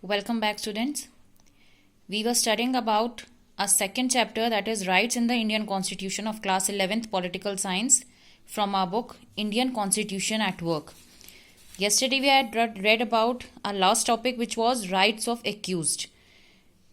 Welcome back, students. We were studying about a second chapter, that is Rights in the Indian Constitution, of class 11th Political Science, from our book Indian Constitution at Work. Yesterday we had read about our last topic, which was rights of accused.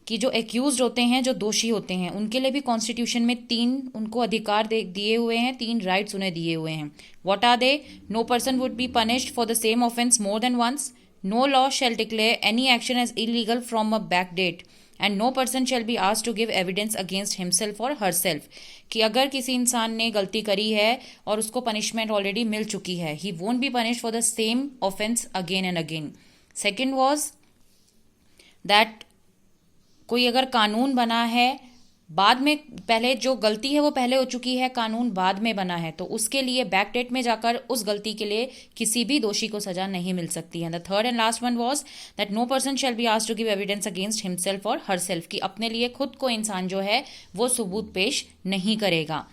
कि जो accused होते हैं, जो दोषी होते हैं, उनके लिए भी कॉन्स्टिट्यूशन में 3 उनको अधिकार दिए हुए हैं, 3 राइट्स उन्हें दिए हुए हैं. What are they? No person would be punished for the same offence more than once. No law shall declare any action as illegal from a back date, and no person shall be asked to give evidence against himself or herself. कि अगर किसी इंसान ने गलती करी है और उसको पनिशमेंट ऑलरेडी मिल चुकी है, he won't be punished for the same offense again and again. Second was that कोई अगर कानून बना है बाद में, पहले जो गलती है वो पहले हो चुकी है, कानून बाद में बना है, तो उसके लिए बैक डेट में जाकर उस गलती के लिए किसी भी दोषी को सजा नहीं मिल सकती है. The third and last one was that no person shall be asked to give evidence against himself और हरसेल्फ, कि अपने लिए खुद को इंसान जो है वो सबूत पेश नहीं करेगा.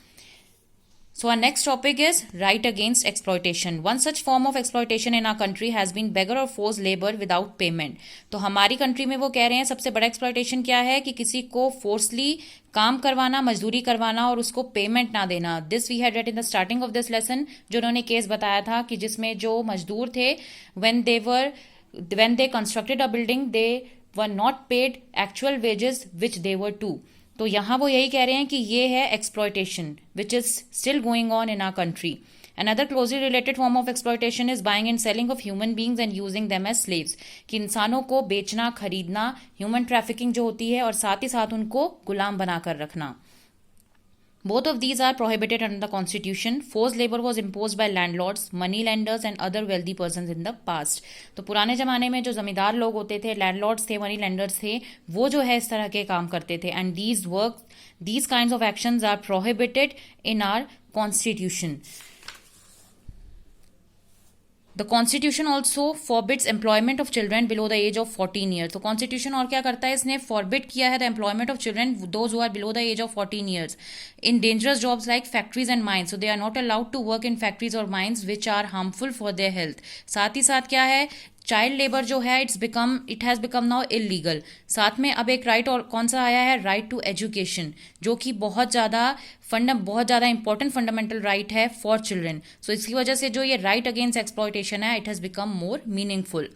So our next topic is right against exploitation. One such form of exploitation in our country has been beggar or forced labor without payment. तो हमारी कंट्री में वो कह रहे हैं सबसे बड़ा एक्सप्लॉयटेशन क्या है कि किसी को फोर्सली काम करवाना, मजदूरी करवाना और उसको पेमेंट ना देना. This we had read in the starting of this lesson, जो उन्होंने केस बताया था कि जिसमें जो मजदूर थे when they constructed a building, they were not paid actual wages which they were to. तो यहाँ वो यही कह रहे हैं कि ये है exploitation which is still going on in our country. Another closely related form of exploitation is buying and selling of human beings and using them as slaves. कि इंसानों को बेचना, खरीदना, ह्यूमन ट्रैफिकिंग जो होती है, और साथ ही साथ उनको गुलाम बनाकर रखना. Both of these are prohibited under the Constitution. Forced labor was imposed by landlords, money lenders and other wealthy persons in the past. तो पुराने ज़माने में जो ज़मींदार लोग होते थे, लैंडलॉर्ड्स थे, मनी लेंडर्स थे, वो जो है इस तरह के काम करते थे. And these kinds of actions are prohibited in our Constitution. The Constitution also forbids employment of children below the age of 14 years. तो Constitution और क्या करता है, इसने forbid किया है the employment of children, those who are below the age of 14 years, in dangerous jobs like factories and mines. So they are not allowed to work in factories or mines which are harmful for their health. साथ ही साथ क्या है, child labour जो है it has become now illegal. साथ में अब एक राइट और कौन सा आया है, राइट टू एजुकेशन, जो कि बहुत ज़्यादा इंपॉर्टेंट फंडामेंटल राइट है फॉर चिल्ड्रन. सो इसकी वजह से जो ये राइट अगेंस्ट एक्सप्लॉयटेशन है, it has become more meaningful.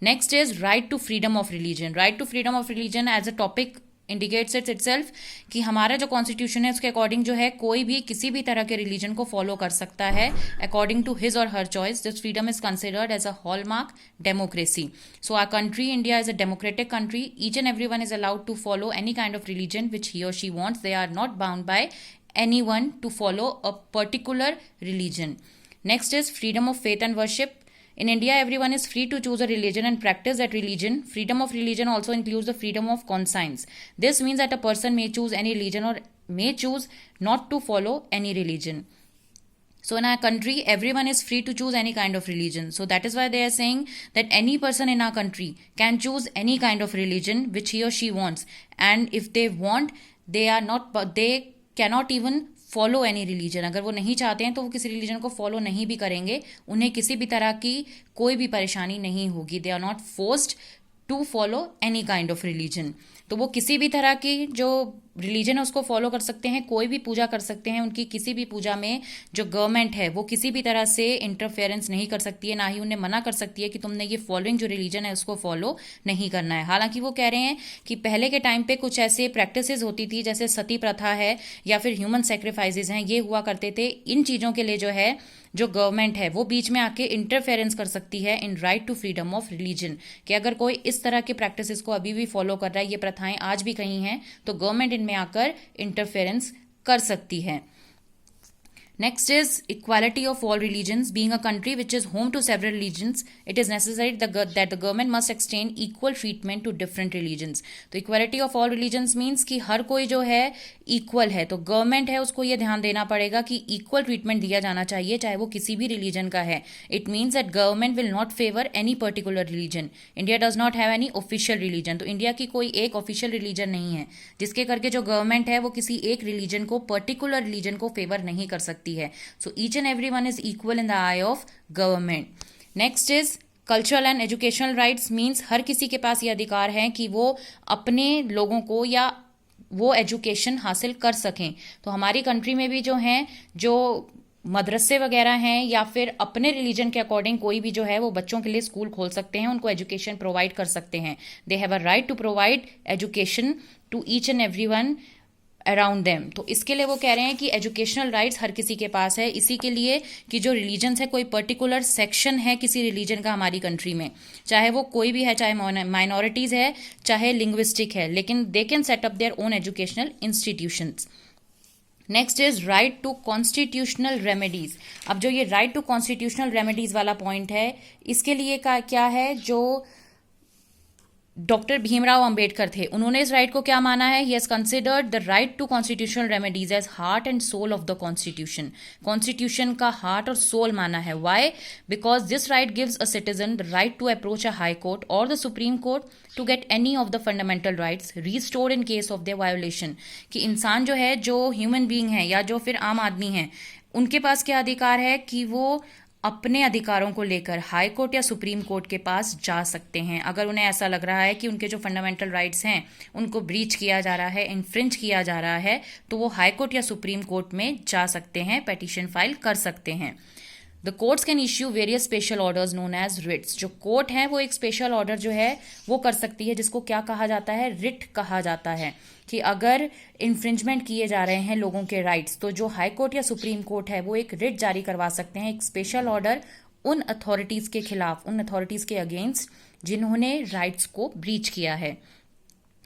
Next is right to freedom of religion. Right to freedom of religion as a topic indicates itself कि हमारा जो कॉन्स्टिट्यूशन है उसके अकॉर्डिंग जो है कोई भी किसी भी तरह के रिलीजन को फॉलो कर सकता है according to his or her choice. This freedom is considered as a hallmark democracy. So our country India is a democratic country. Each and every one is allowed to follow any kind of religion which he or she wants. They are not bound by anyone to follow a particular religion. Next is freedom of faith and worship. In India, everyone is free to choose a religion and practice that religion. Freedom of religion also includes the freedom of conscience. This means that a person may choose any religion or may choose not to follow any religion. So in our country, everyone is free to choose any kind of religion. So that is why they are saying that any person in our country can choose any kind of religion which he or she wants. And if they want, they cannot even follow any religion. अगर वो नहीं चाहते हैं तो वो किसी religion को follow नहीं भी करेंगे, उन्हें किसी भी तरह की कोई भी परेशानी नहीं होगी. They are not forced to follow any kind of religion. तो वो किसी भी तरह की जो रिलीजन है उसको फॉलो कर सकते हैं, कोई भी पूजा कर सकते हैं. उनकी किसी भी पूजा में जो गवर्नमेंट है वो किसी भी तरह से इंटरफेरेंस नहीं कर सकती है, ना ही उन्हें मना कर सकती है कि तुमने ये फॉलोइंग जो रिलीजन है उसको फॉलो नहीं करना है. हालांकि वो कह रहे हैं कि पहले के टाइम पे कुछ ऐसे प्रैक्टिसेस होती थी, जैसे सती प्रथा है या फिर ह्यूमन सेक्रीफाइसेस हैं, ये हुआ करते थे. इन चीज़ों के लिए जो है जो गवर्नमेंट है वो बीच में आके इंटरफेरेंस कर सकती है in right to freedom of religion. कि अगर कोई इस तरह के प्रैक्टिसेस को अभी भी फॉलो कर रहा है, ये प्रथाएं आज भी कहीं हैं, तो गवर्नमेंट इनमें आकर इंटरफेरेंस कर सकती है. Next is equality of all religions. Being a country which is home to several religions, it is necessary that the government must extend equal treatment to different religions. तो equality of all religions means कि हर कोई जो है equal है, तो government है उसको ये ध्यान देना पड़ेगा कि equal treatment दिया जाना चाहिए, चाहे वो किसी भी religion का है. It means that government will not favor any particular religion. India does not have any official religion. तो इंडिया की कोई एक official religion नहीं है जिसके करके जो गवर्नमेंट है वो किसी एक religion को, particular religion को favor नहीं कर सकती है. So each and everyone is equal in the eye of government. Next is cultural and educational rights means हर किसी के पास ये अधिकार है कि वो अपने लोगों को या वो एजुकेशन हासिल कर सकें। तो हमारी कंट्री में भी जो हैं, जो मदरसे वगैरह हैं या फिर अपने रिलीजन के अकॉर्डिंग कोई भी जो है वो बच्चों के लिए स्कूल खोल सकते हैं, उनको एजुकेशन प्रोवाइड कर सकते हैं। They have a right to provide education to each and every one around them. तो इसके लिए वो कह रहे हैं कि एजुकेशनल राइट्स हर किसी के पास है। इसी के लिए कि जो रिलीजन्स है, कोई पर्टिकुलर सेक्शन है किसी रिलीजन का हमारी कंट्री में, चाहे वो कोई भी है, चाहे माइनॉरिटीज है, चाहे लिंग्विस्टिक है, लेकिन they can set up their own educational institutions. Next is right to constitutional remedies. अब जो ये राइट टू कॉन्स्टिट्यूशनल रेमेडीज वाला पॉइंट है, इसके लिए का क्या है, जो डॉक्टर भीमराव अंबेडकर थे, उन्होंने इस राइट को क्या माना है, he has considered the right to constitutional remedies as heart and soul of the constitution. Constitution का हार्ट और सोल माना है। Why? Because this right gives a citizen the right to approach a high court or the supreme court to get any of the fundamental rights restored in case of their violation. कि इंसान जो है, जो human being है या जो फिर आम आदमी है, उनके पास क्या अधिकार है कि वो अपने अधिकारों को लेकर हाई कोर्ट या सुप्रीम कोर्ट के पास जा सकते हैं। अगर उन्हें ऐसा लग रहा है कि उनके जो फंडामेंटल राइट्स हैं उनको ब्रीच किया जा रहा है, इन्फ्रिंज किया जा रहा है, तो वो हाई कोर्ट या सुप्रीम कोर्ट में जा सकते हैं, पेटिशन फाइल कर सकते हैं। The courts can issue various special orders known as writs. जो कोर्ट है वो एक स्पेशल ऑर्डर जो है वो कर सकती है, जिसको क्या कहा जाता है, रिट कहा जाता है। कि अगर इन्फ्रिंजमेंट किए जा रहे हैं लोगों के राइट्स, तो जो हाई कोर्ट या सुप्रीम कोर्ट है वो एक रिट जारी करवा सकते हैं, एक स्पेशल ऑर्डर उन अथॉरिटीज के खिलाफ, उन अथॉरिटीज के अगेंस्ट जिन्होंने राइट्स को ब्रीच किया है।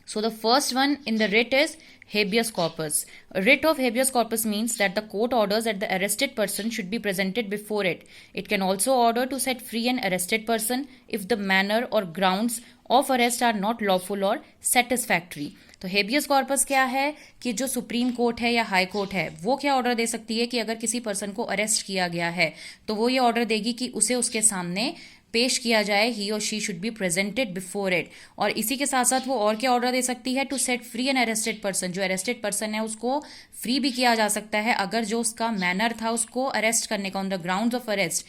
So the first one in the writ is habeas corpus. A writ of habeas corpus means that the court orders that the arrested person should be presented before it. It can also order to set free an arrested person if the manner or grounds of arrest are not lawful or satisfactory. तो habeas corpus क्या है कि जो supreme court है या high court है वो क्या ऑर्डर दे सकती है कि अगर किसी पर्सन को अरेस्ट किया गया है तो वो ये ऑर्डर देगी कि उसे उसके सामने पेश किया जाए, ही or she should be presented before it. और इसी के साथ साथ वो और क्या ऑर्डर दे सकती है, to set free an arrested person. जो अरेस्टेड पर्सन है उसको फ्री भी किया जा सकता है अगर जो उसका मैनर था उसको अरेस्ट करने का, on the grounds of arrest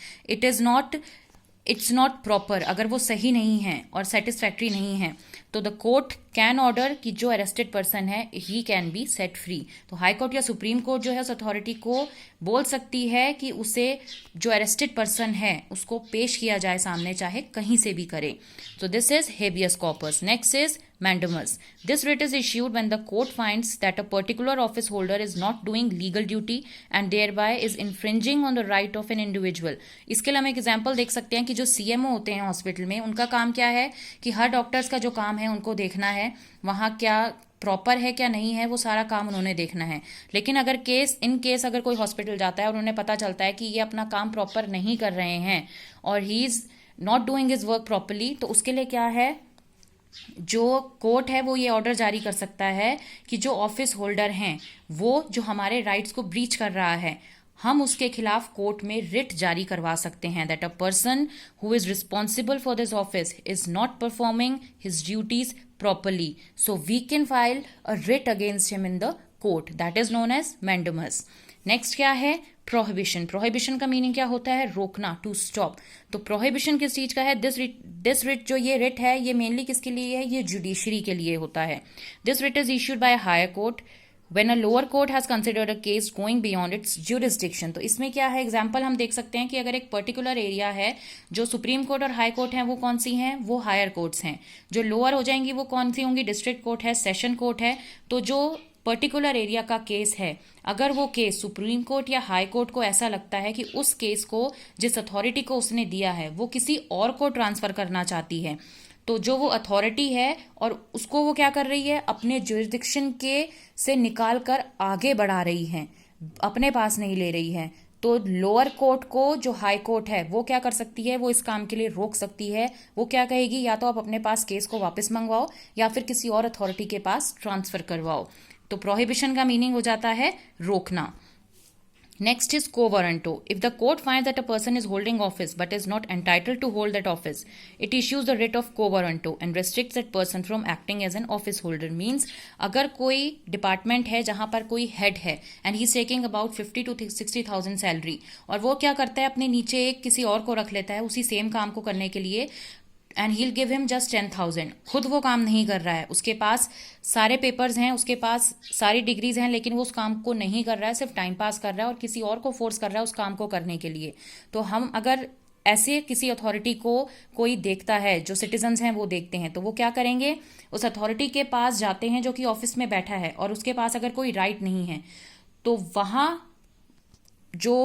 it's not proper, अगर वो सही नहीं है और सेटिस्फैक्ट्री नहीं है, तो द कोर्ट कैन ऑर्डर कि जो अरेस्टेड पर्सन है he can be set free. तो हाई कोर्ट या सुप्रीम कोर्ट जो है उस अथॉरिटी को बोल सकती है कि उसे जो अरेस्टेड पर्सन है उसको पेश किया जाए सामने, चाहे कहीं से भी करे। तो this is habeas corpus. Next is mandamus. This writ is issued when the court finds that a particular office holder is not doing legal duty and thereby is infringing on the right of an individual. इसके लिए हम एक example देख सकते हैं कि जो CMO होते हैं हॉस्पिटल में, उनका काम क्या है कि हर डॉक्टर्स का जो काम है उनको देखना है वहाँ क्या प्रॉपर है क्या नहीं है, वो सारा काम उन्होंने देखना है। लेकिन अगर इन केस अगर कोई हॉस्पिटल जाता है और उन्हें पता चलता है कि ये अपना काम प्रॉपर नहीं कर रहे हैं और he is not doing his work properly, तो उसके लिए क्या है, जो कोर्ट है वो ये ऑर्डर जारी कर सकता है कि जो ऑफिस होल्डर हैं वो जो हमारे राइट्स को ब्रीच कर रहा है, हम उसके खिलाफ कोर्ट में रिट जारी करवा सकते हैं, that a person who is responsible for this office is not performing his duties properly, so we can file a writ against him in the court, that is known as mandamus. Next क्या है, prohibition. Prohibition का meaning क्या होता है, रोकना, to stop. तो prohibition किस चीज का है, दिस रिट जो ये रिट है ये मेनली किसके लिए है, ये जुडिशरी के लिए होता है। This writ is issued by higher court when a lower court has considered a case going beyond its jurisdiction। तो इसमें क्या है, एग्जाम्पल हम देख सकते हैं कि अगर एक पर्टिकुलर एरिया है, जो सुप्रीम कोर्ट और हाई कोर्ट हैं वो कौन सी हैं, वो हायर कोर्ट्स हैं। जो लोअर हो जाएंगी वो कौन सी होंगी, डिस्ट्रिक्ट कोर्ट है, सेशन कोर्ट है। तो जो पर्टिकुलर एरिया का केस है, अगर वो केस सुप्रीम कोर्ट या हाई कोर्ट को ऐसा लगता है कि उस केस को जिस अथॉरिटी को उसने दिया है वो किसी और को ट्रांसफर करना चाहती है, तो जो वो अथॉरिटी है और उसको वो क्या कर रही है, अपने जुरिडिक्शन के से निकाल कर आगे बढ़ा रही है, अपने पास नहीं ले रही है, तो लोअर कोर्ट को जो हाई कोर्ट है वो क्या कर सकती है, वो इस काम के लिए रोक सकती है। वो क्या कहेगी, या तो आप अपने पास केस को वापस मंगवाओ या फिर किसी और अथॉरिटी के पास ट्रांसफर करवाओ। तो प्रोहिबिशन का मीनिंग हो जाता है रोकना। Next is quo warranto. If the court finds that a person is holding office but is not entitled to hold that office, it issues the writ of quo warranto and restricts that person from acting as an office holder. Means अगर कोई department है जहां पर कोई head है and he is taking about 50 to 60,000 salary, और वो क्या करता है अपने नीचे एक किसी और को रख लेता है उसी सेम काम को करने के लिए, and he give him just 10,000. खुद वो काम नहीं कर रहा है, उसके पास सारे पेपर्स हैं, उसके पास सारी डिग्रीज हैं, लेकिन वो उस काम को नहीं कर रहा है, सिर्फ टाइम पास कर रहा है और किसी और को फोर्स कर रहा है उस काम को करने के लिए. तो हम अगर ऐसे किसी अथॉरिटी को कोई देखता है, जो सिटीजन्स हैं वो देखते हैं, तो वो क्या करेंगे, उस अथॉरिटी के पास जाते हैं जो कि ऑफिस में बैठा है और उसके पास अगर कोई राइट नहीं है, तो वहाँ जो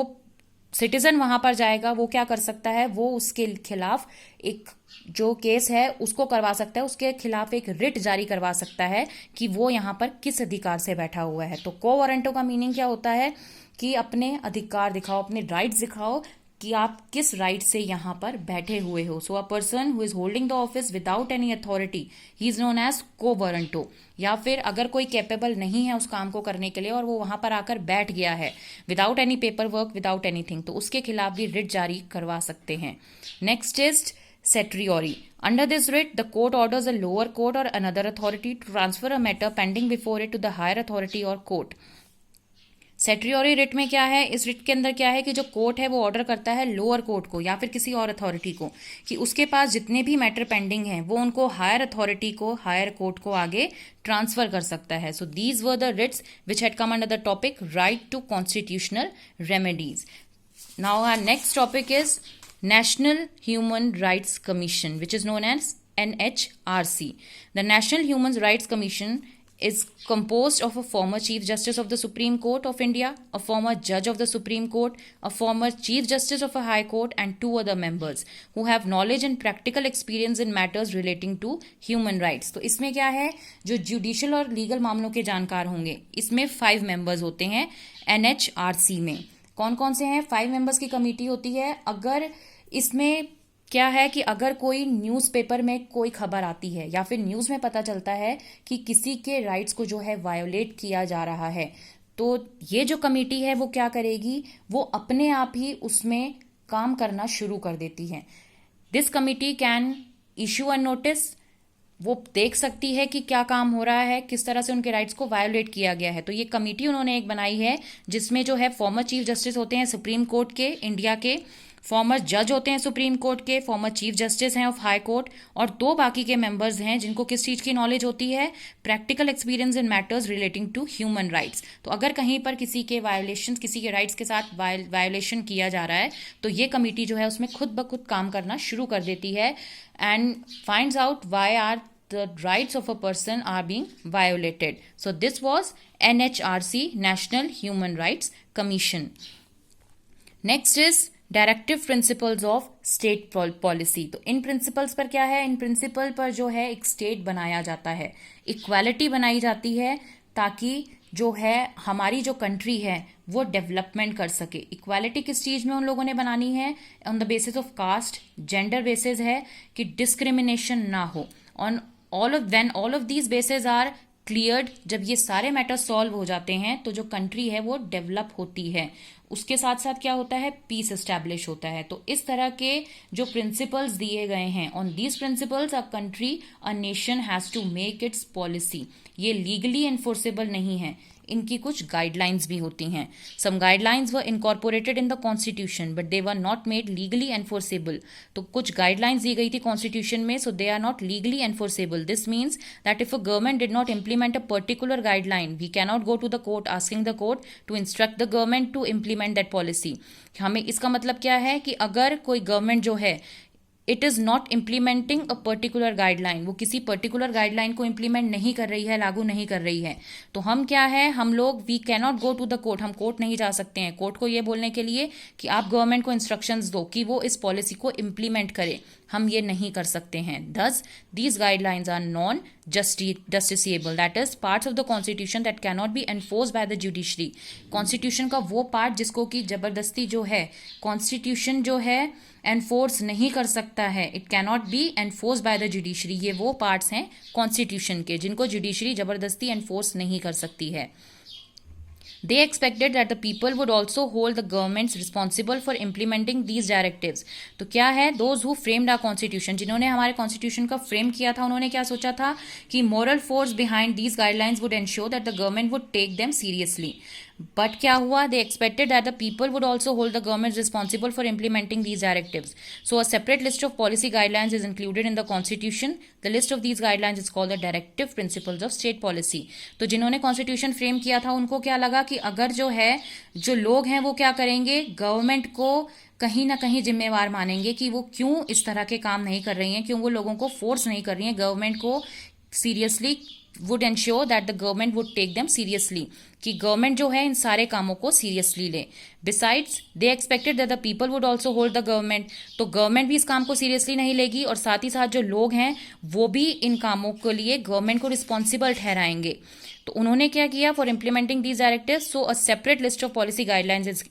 सिटीजन वहां पर जाएगा वो क्या कर सकता है, वो उसके खिलाफ एक जो केस है उसको करवा सकता है, उसके खिलाफ एक रिट जारी करवा सकता है कि वो यहाँ पर किस अधिकार से बैठा हुआ है. तो को वारंटो का मीनिंग क्या होता है कि अपने अधिकार दिखाओ, अपने राइट्स दिखाओ कि आप किस राइट से यहाँ पर बैठे हुए हो. So a person who is holding the office without any authority, he is known as quo warranto. या फिर अगर कोई कैपेबल नहीं है उस काम को करने के लिए और वो वहां पर आकर बैठ गया है without any paper work, without anything, तो उसके खिलाफ भी रिट जारी करवा सकते हैं. Next is certiorari. Under this writ, the court orders a lower court or another authority to transfer a matter pending before it to the higher authority or court. Certiorari writ में क्या है, इस writ के अंदर क्या है कि जो कोर्ट है वो ऑर्डर करता है लोअर कोर्ट को या फिर किसी और अथॉरिटी को कि उसके पास जितने भी मैटर पेंडिंग हैं वो उनको हायर अथॉरिटी को, हायर कोर्ट को आगे ट्रांसफर कर सकता है. So these were the writs which had come under the topic right to constitutional remedies. Now our next topic is National Human Rights Commission, which is known as NHRC. The National Human Rights Commission is composed of a former Chief Justice of the Supreme Court of India, a former Judge of the Supreme Court, a former Chief Justice of a High Court, and 2 other members who have knowledge and practical experience in matters relating to human rights. तो इसमें क्या है, जो judicial और legal मामलों के जानकार होंगे, इसमें 5 मेंबर्स होते हैं NHRC में. कौन कौन से हैं, 5 मेंबर्स की कमेटी होती है. अगर इसमें क्या है कि अगर कोई न्यूज़पेपर में कोई खबर आती है या फिर न्यूज़ में पता चलता है कि किसी के राइट्स को जो है वायोलेट किया जा रहा है, तो ये जो कमेटी है वो क्या करेगी, वो अपने आप ही उसमें काम करना शुरू कर देती है. This committee can issue a notice, वो देख सकती है कि क्या काम हो रहा है, किस तरह से उनके राइट्स को वायोलेट किया गया है. तो ये कमेटी उन्होंने एक बनाई है जिसमें जो है फॉर्मर चीफ जस्टिस होते हैं सुप्रीम कोर्ट के इंडिया के, फॉर्मर जज होते हैं सुप्रीम कोर्ट के, फॉर्मर चीफ जस्टिस हैं ऑफ हाई कोर्ट, और 2 बाकी के मेंबर्स हैं जिनको किस चीज़ की नॉलेज होती है, practical experience in matters relating to human rights. तो अगर कहीं पर किसी के वायोलेशन, किसी के राइट्स के साथ वायोलेशन किया जा रहा है तो ये कमेटी जो है उसमें खुद ब खुद काम करना शुरू कर देती है and finds out why are the rights of a person are being violated. So this was NHRC, National Human Rights Commission. Next is directive principles of state policy. तो इन प्रिंसिपल्स पर क्या है, इन प्रिंसिपल पर जो है एक state बनाया जाता है, इक्वालिटी बनाई जाती है ताकि जो है हमारी जो कंट्री है वो डेवलपमेंट कर सके. इक्वालिटी किस चीज़ में उन लोगों ने बनानी है, on the basis of caste, gender basis है कि डिस्क्रिमिनेशन ना हो. On all of these bases are cleared, जब ये सारे मैटर सॉल्व हो जाते हैं तो जो कंट्री है वो डेवलप होती है. उसके साथ साथ क्या होता है, पीस एस्टैब्लिश होता है. तो इस तरह के जो प्रिंसिपल्स दिए गए हैं, on these principles a country, a nation has to make its policy. ये लीगली एनफोर्सेबल नहीं है, इनकी कुछ गाइडलाइंस भी होती हैं. Some guidelines were incorporated in the constitution but they were not made legally enforceable. तो कुछ गाइडलाइंस दी गई थी कॉन्स्टिट्यूशन में, so they are not legally enforceable. This means that if a government did not implement a particular guideline, we cannot go to the court asking the court to instruct the government to implement that policy. हमें इसका मतलब क्या है कि अगर कोई government जो है it is not implementing a particular guideline, वो किसी पर्टिकुलर गाइडलाइन को इम्प्लीमेंट नहीं कर रही है, लागू नहीं कर रही है, तो हम क्या है, हम लोग we cannot go to the court, हम कोर्ट नहीं जा सकते हैं कोर्ट को ये बोलने के लिए कि आप गवर्नमेंट को इंस्ट्रक्शंस दो कि वो इस पॉलिसी को इम्प्लीमेंट करे. हम ये नहीं कर सकते हैं. Thus, these guidelines are non-justiciable. That is, parts of the constitution that cannot be enforced by the judiciary. Constitution का वो पार्ट जिसको कि जबरदस्ती जो है कॉन्स्टिट्यूशन जो है एनफोर्स नहीं कर सकता है, it cannot be enforce by the judiciary. ये वो पार्ट्स हैं कॉन्स्टिट्यूशन के जिनको जुडिशरी जबरदस्ती एनफोर्स नहीं कर सकती है. They expected that the people would also hold the governments responsible for implementing these directives. तो क्या है, those who framed our constitution, जिन्होंने हमारे constitution का frame किया था, उन्होंने क्या सोचा था कि moral force behind these guidelines would ensure that the government would take them seriously. But क्या हुआ, दे expected that the people would also hold the government responsible for implementing these directives. So a separate list of policy guidelines is included in the constitution. The list of these guidelines is called the directive principles of state policy. तो जिन्होंने constitution frame किया था उनको क्या लगा कि अगर जो लोग हैं वो क्या करेंगे, गवर्नमेंट को कहीं ना कहीं जिम्मेवार मानेंगे कि वो क्यों इस तरह के काम नहीं कर रही हैं, क्यों वो लोगों को फोर्स नहीं कर रही हैं, गवर्नमेंट को seriously would ensure that the government would take them seriously, कि गवर्नमेंट जो है इन सारे कामों को सीरियसली ले. Besides they expected that the people would also hold the government. तो गवर्नमेंट भी इस काम को सीरियसली नहीं लेगी और साथ ही साथ जो लोग हैं वो भी इन कामों के लिए गवर्नमेंट को रिस्पॉन्सिबल ठहराएंगे. तो उन्होंने क्या किया, for implementing these directives, so a separate list of policy guidelines is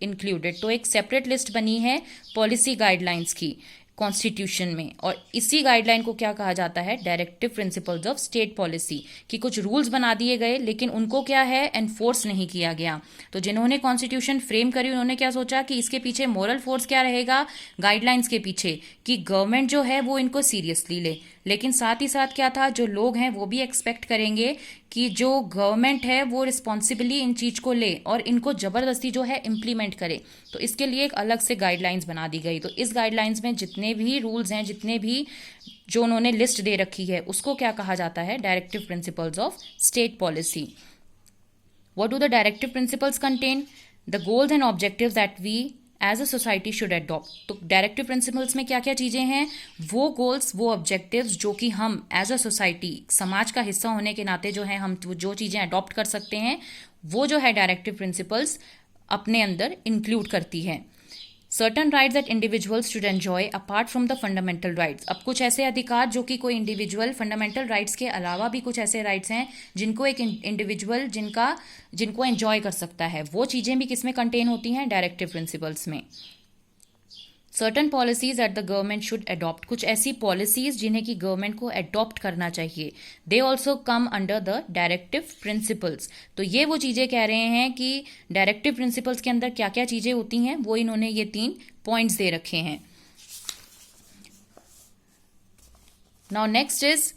included. तो एक सेपरेट लिस्ट बनी है पॉलिसी गाइडलाइंस की कॉन्स्टिट्यूशन में, और इसी गाइडलाइन को क्या कहा जाता है, directive principles of state policy. कि कुछ रूल्स बना दिए गए लेकिन उनको क्या है, एनफोर्स नहीं किया गया. तो जिन्होंने कॉन्स्टिट्यूशन फ्रेम करी उन्होंने क्या सोचा कि इसके पीछे मोरल फोर्स क्या रहेगा, गाइडलाइंस के पीछे, कि गवर्नमेंट जो है वो इनको सीरियसली ले. लेकिन साथ ही साथ क्या था, जो लोग हैं वो भी एक्सपेक्ट करेंगे कि जो गवर्नमेंट है वो रिस्पॉन्सिबली इन चीज को ले और इनको जबरदस्ती जो है इम्प्लीमेंट करे. तो इसके लिए एक अलग से गाइडलाइंस बना दी गई. तो इस गाइडलाइंस में जितने भी रूल्स हैं, जितने भी जो उन्होंने लिस्ट दे रखी है, उसको क्या कहा जाता है, directive principles of state policy. What do the directive principles contain? The goals and objectives that we as a society should adopt. तो डायरेक्टिव प्रिंसिपल्स में क्या क्या चीजें हैं, वो गोल्स, वो ऑब्जेक्टिव्स जो कि हम एज अ सोसाइटी, समाज का हिस्सा होने के नाते जो है हम जो चीजें अडॉप्ट कर सकते हैं, वो जो है डायरेक्टिव प्रिंसिपल्स अपने अंदर इंक्लूड करती है. Certain rights that individuals should enjoy apart from the fundamental rights. अब कुछ ऐसे अधिकार जो कि कोई इंडिविजुअल फंडामेंटल राइट्स के अलावा भी कुछ ऐसे राइट्स हैं जिनको एक इंडिविजुअल जिनको एंजॉय कर सकता है, वो चीजें भी किसमें कंटेन होती हैं, डायरेक्टिव प्रिंसिपल्स में. Certain policies that the government should adopt. कुछ ऐसी पॉलिसीज जिन्हें कि गवर्नमेंट को अडॉप्ट करना चाहिए, they also come under the directive principles. तो ये वो चीजें कह रहे हैं कि डायरेक्टिव प्रिंसिपल्स के अंदर क्या क्या चीजें होती हैं, वो इन्होंने ये 3 पॉइंट्स दे रखे हैं. Now next is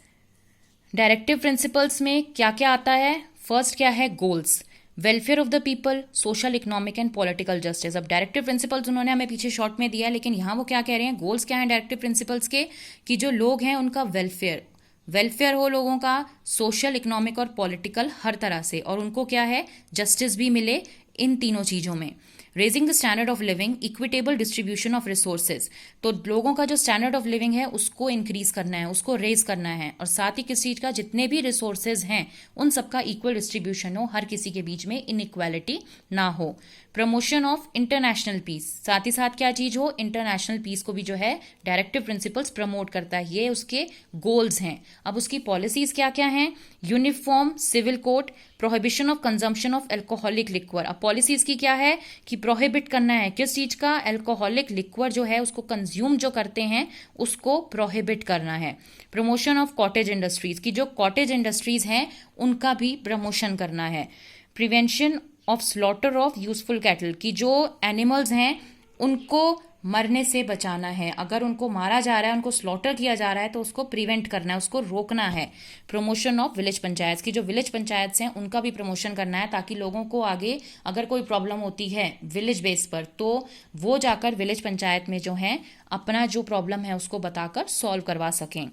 directive principles में क्या क्या आता है. फर्स्ट क्या है, goals, welfare of the people, social, economic and political justice. अब डायरेक्टिव प्रिंसिपल्स उन्होंने हमें पीछे शॉर्ट में दिया है, लेकिन यहाँ वो क्या कह रहे हैं, गोल्स क्या हैं डायरेक्टिव प्रिंसिपल्स के, कि जो लोग हैं उनका वेलफेयर हो लोगों का, सोशल, इकोनॉमिक और पॉलिटिकल हर तरह से, और उनको क्या है, जस्टिस भी मिले इन तीनों चीजों में. Raising the standard of living, equitable distribution of resources. तो लोगों का जो स्टैंडर्ड ऑफ लिविंग है उसको इंक्रीज करना है, उसको रेज करना है, और साथ ही किस चीज का, जितने भी रिसोर्सेज हैं उन सबका इक्वल डिस्ट्रीब्यूशन हो, हर किसी के बीच में इनइक्वालिटी ना हो. प्रमोशन ऑफ इंटरनेशनल पीस, साथ ही साथ क्या चीज हो, इंटरनेशनल पीस को भी जो है डायरेक्टिव प्रिंसिपल्स प्रमोट करता है. ये उसके गोल्स हैं. अब उसकी पॉलिसीज क्या क्या हैं, uniform civil code, prohibition of consumption of alcoholic liquor. अब पॉलिसीज की क्या है कि प्रोहिबिट करना है किस चीज का, एल्कोहलिक लिक्वर जो है उसको कंज्यूम जो करते हैं उसको प्रोहिबिट करना है. प्रमोशन ऑफ कॉटेज इंडस्ट्रीज, की जो कॉटेज इंडस्ट्रीज हैं उनका भी प्रमोशन करना है. Prevention of slaughter of useful cattle, की जो एनिमल्स हैं उनको मरने से बचाना है, अगर उनको मारा जा रहा है, उनको स्लॉटर किया जा रहा है तो उसको प्रिवेंट करना है, उसको रोकना है. प्रमोशन ऑफ विलेज पंचायत, की जो विलेज पंचायत हैं उनका भी प्रमोशन करना है, ताकि लोगों को आगे अगर कोई प्रॉब्लम होती है विलेज बेस पर तो वो जाकर विलेज पंचायत में जो है अपना जो प्रॉब्लम है उसको बताकर सॉल्व करवा सकें.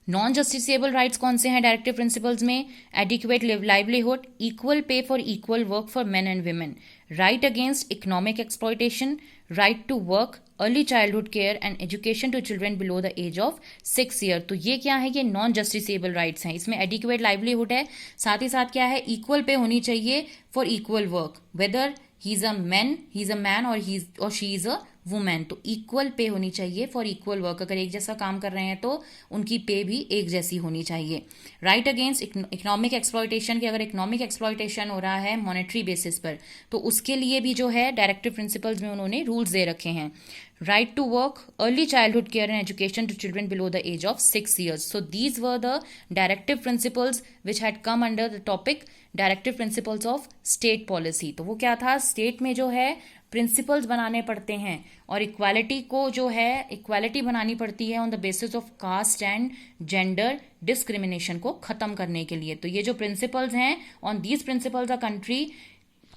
नॉन जस्टिसेबल राइट्स कौन से हैं डायरेक्टिव प्रिंसिपल्स में, adequate livelihood, equal pay for equal work for men and women, right against economic exploitation, right to work, early childhood care and education to children below the age of 6 year. तो ये क्या है, ये non justiciable rights हैं. इसमें adequate livelihood है, साथ ही साथ क्या है, इक्वल पे होनी चाहिए for equal work, weather he is a man और शी इज अ वुमेन, तो इक्वल पे होनी चाहिए फॉर इक्वल वर्क। अगर एक जैसा काम कर रहे हैं तो उनकी पे भी एक जैसी होनी चाहिए। राइट अगेंस्ट इकोनॉमिक एक्सप्लॉयटेशन, कि अगर इकोनॉमिक एक्सप्लॉयटेशन हो रहा है मॉनेटरी बेसिस पर, तो उसके लिए भी जो है डायरेक्टिव प्रिंसिपल्स में उन्होंने रूल्स दे रखे हैं। Right to work, early childhood care and education to children below the age of 6 years. So these were the directive principles which had come under the topic directive principles of state policy. तो वो क्या था, state में जो है principles बनाने पड़ते हैं और इक्वालिटी को जो है इक्वालिटी बनानी पड़ती है on the basis of caste and gender discrimination को खत्म करने के लिए। तो ये जो प्रिंसिपल्स हैं, on these principles a country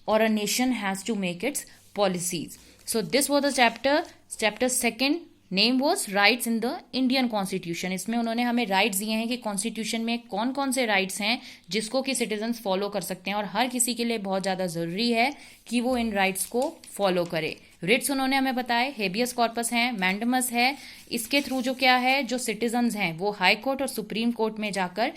or a nation has to make its policies. So this was the chapter second, name was rights in the Indian Constitution. इसमें उन्होंने हमें राइट्स दिए हैं कि कॉन्स्टिट्यूशन में कौन कौन से राइट्स हैं जिसको कि सिटीजन्स फॉलो कर सकते हैं, और हर किसी के लिए बहुत ज़्यादा ज़रूरी है कि वो इन राइट्स को फॉलो करे। रिट्स उन्होंने हमें बताए, हेबियस कॉर्पस है, मैंडमस है, इसके थ्रू जो क्या है, जो सिटीजन्स हैं वो हाई कोर्ट और सुप्रीम कोर्ट में जाकर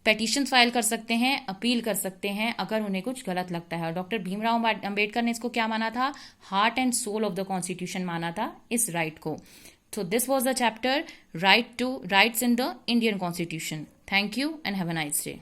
पेटिशन फाइल कर सकते हैं, अपील कर सकते हैं अगर उन्हें कुछ गलत लगता है। और डॉक्टर भीमराव अंबेडकर ने इसको क्या माना था, heart and soul of the constitution माना था इस राइट को। So this was the chapter rights in the Indian constitution. Thank you and have a nice day.